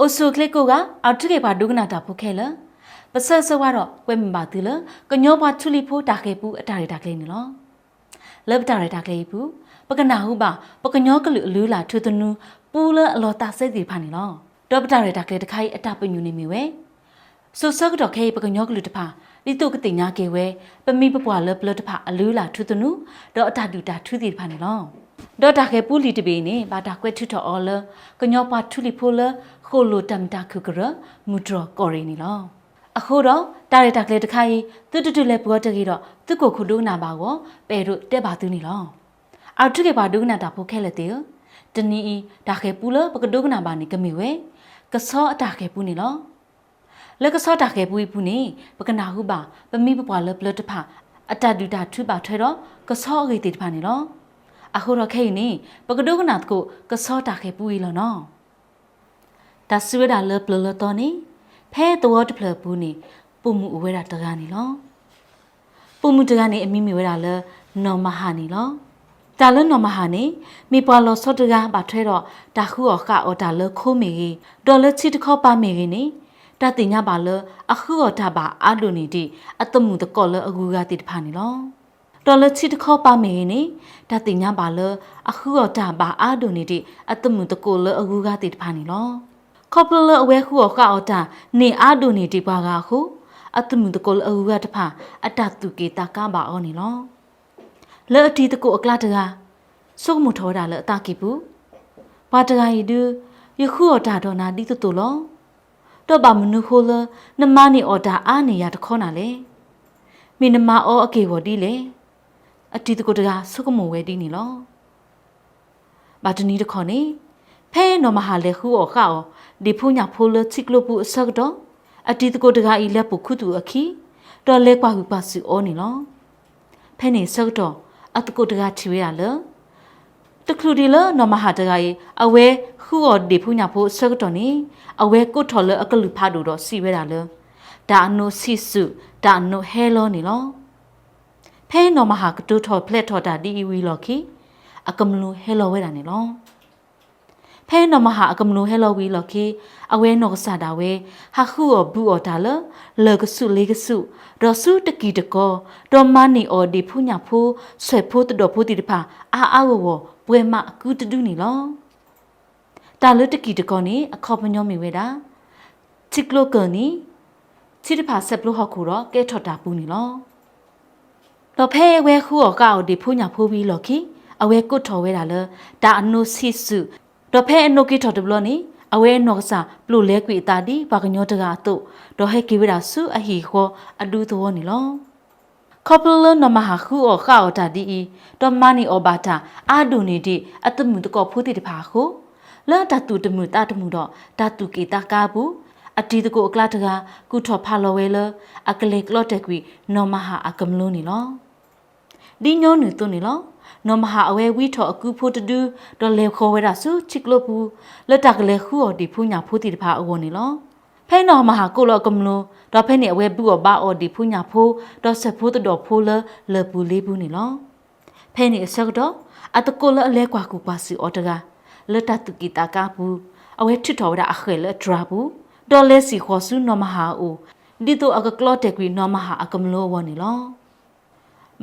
အိုဆူကလစ်ကိုကအောက်ထကေပါဒုကနာတာဖို့ခဲလပစဆဝါတော့ကွဲမပါသေးလကညောပါချူလီဖို့တာခဲပူအတာရတာကလေးနော်လဘတာရတာကလေးပူပကနာဟုပါပကညောကလူအလူလာထွေတနူပူလအလောတာစိတ်စီဖာနေလောတော့ပတာရတာကလေးတခိုင်အတာပညူနေမီဝဲဆူဆော့ကတော့ခဲပကညောကလူတဖာလီတုကတင်ညာကေဝဲပမိပပွားလပလတဖာအလူလာထွေတနူတော့အတာတူတာထွေစီဖာနေလောဒေါ်တာခဲပူလီတပေနေဘာတာကွဲထွထော်အော်လကညောပါထူလီဖိုလခိုလိုတမ်တာခုကရမူဒရကော်ရီနီလောအခုတော့တာရတာကလေးတခိုင်တူတူလဲပေါ်တကြီးတော့သူကိုခုဒုနာပါကိုပေတို့တက်ပါသူနီလောအောက်ထကေပါဒုနာတာဖိုခဲလက်တေတနီဒါခဲပူလပကဒုနာပါနီကမီဝဲကစောအတာခဲပူနီလောလက်ကစောတာခဲပူပူနီပကနာဟုပါပမိပပွားလပလတဖာအတဒူတာထွပါထွဲတော့ကစောအဂေတေတဖာနီလောအခုတော့ခဲနေပကဒုကနာကိုကစောတာခဲပူလောနော်ဒါဆွေးတာလပလတော်နေဖဲတော်တဖလပူနေပုံမှုအဝဲတာတကားနေလောပုံမှုတကားနေအမိမိဝဲတာလနော်မဟာနေလောဒါလနော်မဟာနေမိပွာလောစောတကားပါထွဲတော့ဒါခုော်ကအော်ဒါလခိုးမေကြီးဒေါ်လချီတခေါပါမေကြီးနေတတင်ညပါလအခုော်ဒါပါအလိုနေတိအတမှုတကောလအကူကတိတဖာနေလောဒေါ်လချီတခေါပါမေကြီးနေတတင်ညပါလအခုော်ဒါပါအဒိုနေတိအတမှုတကောလအကူကတိတဖာနေလောခေါပလအဝဲခုော်ကအော်ဒါနေအဒိုနေတိပါကခုအတမှုတကောလအကူကတဖာအတတုကေတာကပါအောနေလောလဲအတီတကိုအကလာတကာစုံမထောတာလဲအတာကိဘူးဘာတကာရီဒူယခုော်ဒါဒေါ်နာဒီတူလောတော့ဘာမနုခိုလနမနီအော်ဒါအာနေရတခေါနာလေမိနမအောအကေဝဒီလေအတီတကိုတကာစုကမဝဲဒီနီလောဘာတနီတခေါနေဖဲနော်မဟာလေခုော်ခောဒီဖူညာဖိုလချစ်လိုပူအစကတော့အတီတကိုတကာဤလက်ပုခုတူအခီတော့လဲကွာဟုပါစုအောနေလောဖဲနေစကတော့အတကိုတကာချွေရလတခလူဒီလနော်မဟာတကာကြီးအဝဲခုော်ဒီဖူညာဖိုစကတော့နေအဝဲကုတ်ထော်လအကလူဖာဒူတော့စီဝဲတာလဒါအနိုစီစုဒါအနိုဟဲလောနေလောဖဲနော်မဟာကတူထော်ဖလက်ထော်တာဒီဝီလော်ခီအကမလူဟဲလောဝဲတာနေလောဖဲနော်မဟာအကမလူဟဲလောဝီလော်ခီအဝဲနော်ကစားတာဝဲဟာခုော်ဘူးအော်တာလကဆုလေးကဆုဒေါ်ဆုတကီတကောဒေါ်မနီအော်ဒီဖူညာဖိုဆွဲဖိုးတော်ဖိုးတီတဖာအာဝဝပွဲမအကူတတူးနီလောတာလတကီတကောနီအခေါပညောမီဝဲတာချစ်ကလိုကောနီချစ်တဖာဆက်ပလို့ဟောက်ခုတော့ကဲထော်တာပူနီလောတော့ဖဲဝဲခုော်ကောက်ဒီဖူညာဖိုးပြီးလော်ခီအဝဲကုတ်ထော်ဝဲတာလဒါအနိုစီစုတော့ဖဲအနိုကေထော်တဘလောနီအဝဲနော့စာပလူလဲကွေတာဒီဘာကညောတကာတော့တော့ဟဲကေဝရာစုအဟီခောအဒူသောနီလောခေါပလနမဟာခုော်ခောက်တာဒီတော့မနီအောဘာတာအာဒူနီဒီအတမှုတကောဖိုးတိတဖာခုလဲတတူတမှုတာတမှုတော့တတူကေတာကာဘူးအတီတကိုအကလာတကာကုထော်ဖာလောဝဲလအကလေကလော့တက်ကွေနော်မဟာအကမလုံးနီလောဒီညောနူတုနီလောနော်မဟာအဝဲဝီထော်အကူဖို့တူဒေါ်လေခေါ်ဝဲတာစုချစ်လို့ဘူးလက်တကလေးခုော်ဒီဖူညာဖိုးတီတဖာအဝနေလောဖဲနော်မဟာကိုလောကမလို့ဒေါ်ဖဲနေအဝဲဘူးော်ဘာအော်ဒီဖူညာဖိုးဒေါ်ဆက်ဖိုးတော်ဖိုးလပူလေးဘူးနေလောဖဲနေအစကတော့အတကိုလအလဲကွာကူပါစီအော်တကလက်တတူကီတာကဘူးအဝဲထွတ်တော်ဝဲတာအခဲလက်ဒရာဘူးဒေါ်လဲစီခေါ်စုနော်မဟာအိုဒီတော့အကကလော့တက်ကွေနော်မဟာအကမလို့ဝနေလော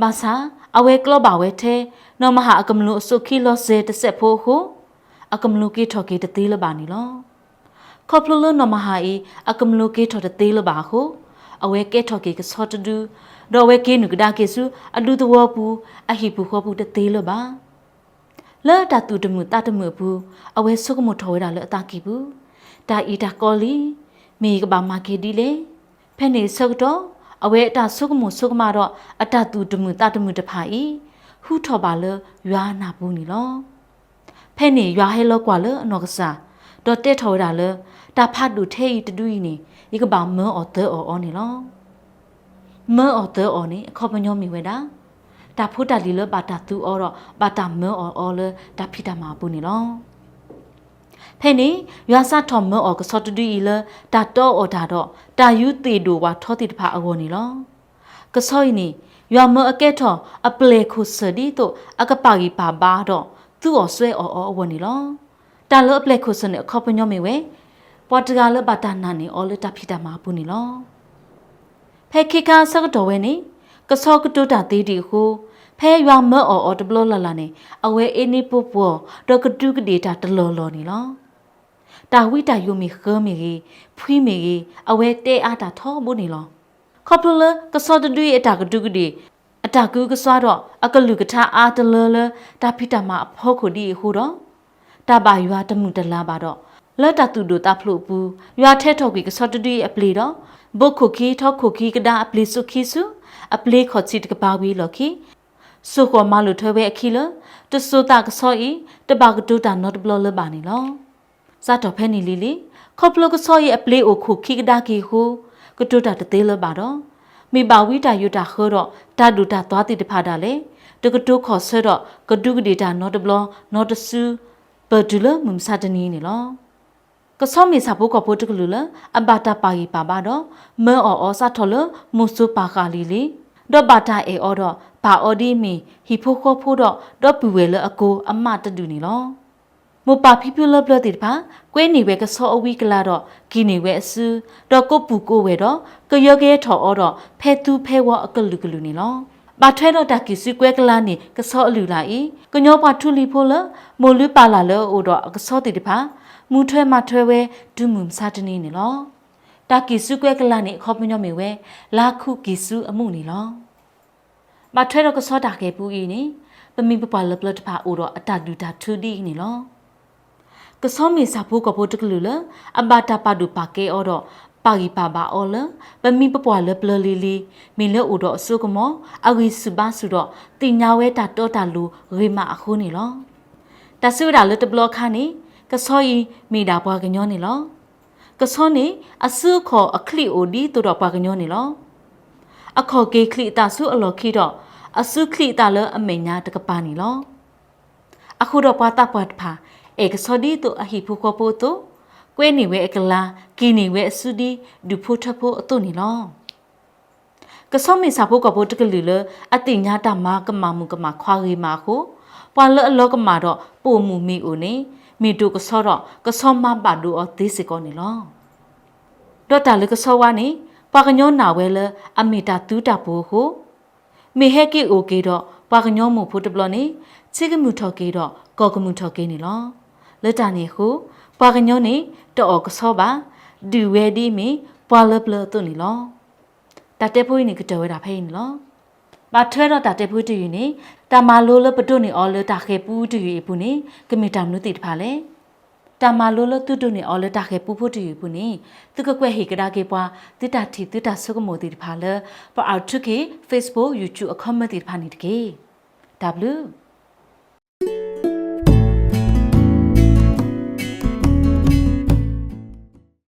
ဘာသာအဝဲကလောပါဝဲတဲ့နော်မဟာအကမလူအစုခီလောစေတဆက်ဖို့ဟုအကမလူကေထော်ကေတသေးလပါနီလောခေါပလလနော်မဟာဤအကမလူကေထော်တသေးလပါဟုအဝဲကေထော်ကေကစောတဒူတော့ဝဲကေနုကဒါကေစုအလူတဝပူအဟိပူခောပူတသေးလပါလဲတာတူတမှုတာတမှုဘူးအဝဲဆုကမထော်ဝဲတာလဲအတာကီဘူးဒါဤတာကောလီမိကဘာမာကေဒီလေဖဲနေဆုကတော့အဝဲအတာဆုကမတော့အတတူတမှုတာတမှုတဖာဤဟူထော်ပါလရွာနာဘူးနီလောဖဲနေရွာဟဲလောကွာလအနောကစားတော့တဲ့ထော်တာလတာဖတ်တူထဲဤတူဤနေဤကဘာမောအော်တဲ့အော်နီလောမောအော်တဲ့အော်နီအခေါပညောမီဝဲတာတာဖို့တာလီလဘာတာတူအော်တော့ဘာတာမောအော်လတာဖိတာမာဘူးနီလောဖဲနေရွာစားထော်မောအော်ကစောတူဤလတာတော့အော်တာတော့တာယူတီဒိုဝါထောတိတဖာအော်နီလောကစောဤနီရွာမအကဲထော်အပလေခုစဒီတော့အကပါကြီးပါတော့သူ့ော်ဆွဲအော်အဝနေလောတာလောအပလေခုစနဲ့ခေါပညောမေဝဲ ပွားတကလည်းဘာတာနာနေအော်လက်တာဖြစ်တာမှာဘူးနေလောဖဲခိခါစကတော့ဝဲနေကစောကတူတာသေးတီဟုဖဲရွာမော်တဘလလာနေအဝဲအင်းနိပပတော့ကတူကဒေတာတလောနေလောတာဝိတာယုမီခေမီဖွီမီအဝဲတဲအားတာထောဘူးနေလောခေါပလကစောတတူအတာကတူကဒီအတာကူကစောတော့အကလူကထအားတလတာဖိတာမှာအဖို့ခုဒီဟုတော့တာပါရွာတမှုတလားပါတော့လက်တတူတို့တာဖလို့ဘူးရွာထဲထောက်ကြီးကစောတတူအပလီတော့ဘုတ်ခုခီထောက်ခုခီကဒါအပလီစုခီစုအပလီခေါ်ချီတကပါဝီလော်ခီစုကောမလူထွဲပဲအခီလတဆိုတာကစောဤတပါကတူတာနော့ဘလလပါနေလောစတော့ဖဲနေလီလီခေါပလကစောဤအပလီအိုခုခီကဒါကီဟုကတူတာတသေးလပါတော့မိဘဝိတာယုတာခောတော့တာဒူတာသွားတိတဖာတာလေတကတူခေါ်ဆွတော့ကဒုကဒေတာနော့ဘလနော့တဆူပဒူလမုံစာတနီနေလောကစောမီစာဖို့ကဖို့တကလူလအဘတာပါရီပါပါတော့မေအောစာထော်လမုစုပါခါလီလီတော့ဘာတာအေအောတော့ဘာအော်ဒီမီဟီဖိုခိုဖိုတော့တော့ပူဝဲလအကိုအမတတူနေလောမပါဖီပူလဘလတိဖာကွဲနေဝဲကစောအဝီကလာတော့ဂီနေဝဲအစူတော့ကိုပူကိုဝဲတော့ကယောကဲထော်အောတော့ဖဲသူဖဲဝအကလူကလူနေလောဘာထွဲတော့တာကီစုကွဲကလာနေကစောအလူလာဤကညောပါထူလီဖိုလမိုလူပါလာလောအိုတော့ကစောတိတဖာမူထွဲမထွဲဝဲဒုမုံစာတနေနေလောတာကီစုကွဲကလာနေခေါပညောမေဝဲလာခုကီစုအမှုနေလောမထွဲတော့ကစောတာကေပူဤနေပမိပပလပလတဖာအိုတော့အတဒူတာထူဒီနေလောကစောမေစာဖို့ကဖို့တကလူလအဘတာပါဒူပါကေအောတော့ပါဂီပါပါအော်လပမိပပွားလပလလီလီမီလောအိုတော့အစုကမောအဝီစုပါစုတော့တင်ညာဝဲတာတော့တာလူရေမအခုနေလောတဆူတာလတဘလခါနေကစောဤမိတာပွားကညောနေလောကစောနေအစုခေါ်အခလိအိုဒီတို့တော့ပွားကညောနေလောအခေါ်ကေခလိတာစုအလော်ခီတော့အစုခလိတာလအမေညာတကပါနေလောအခုတော့ပွားတာပွားတဖာเอกสอดีตัวอหิพุกโปโตกวยนี่เวเอกลากีนี่เวอสุดีดูพุทธโพอตุนี่ลอกะซอมิสาพุกโปตกลือเลอติญาตมากะมามุกะมาควารีมาโคปวาเลอลอกะมาดอปูมูมีโอนี่มีดูกะซอดอกะซอมาบาดูอติสิกอนี่ลอดอตาเลกะซอวานี่ปากะญอนาเวเลอเมตาตุตาโปโคมีเฮกิโอเกดอปากะญอมุพุทธบลอนี่ชิกะมุทอเกดอกอกะมุทอเกนี่ลอလက်တာနေခုပွာကညောနေတော့ကစောပါဒူဝဲဒီမီပွာလပလတုန်နီလောတတဲဖွေးနေကတော်ရတာဖိနေလောဘာထွဲတော့တတဲဖွေးတူနေတမလိုလပတုန်နေအော်လတာခေပူးတူရပူနေကမီတမ်နုတိတဖာလေတမလိုလတူတူနေအော်လတာခေပူးဖို့တူရပူနေသူကကွဲဟေကဒါကေပွာတိတတီတိတဆုကမိုတိတဖာလေပအောက်ထုကေ Facebook YouTube အခမတိတဖာနေတကေ W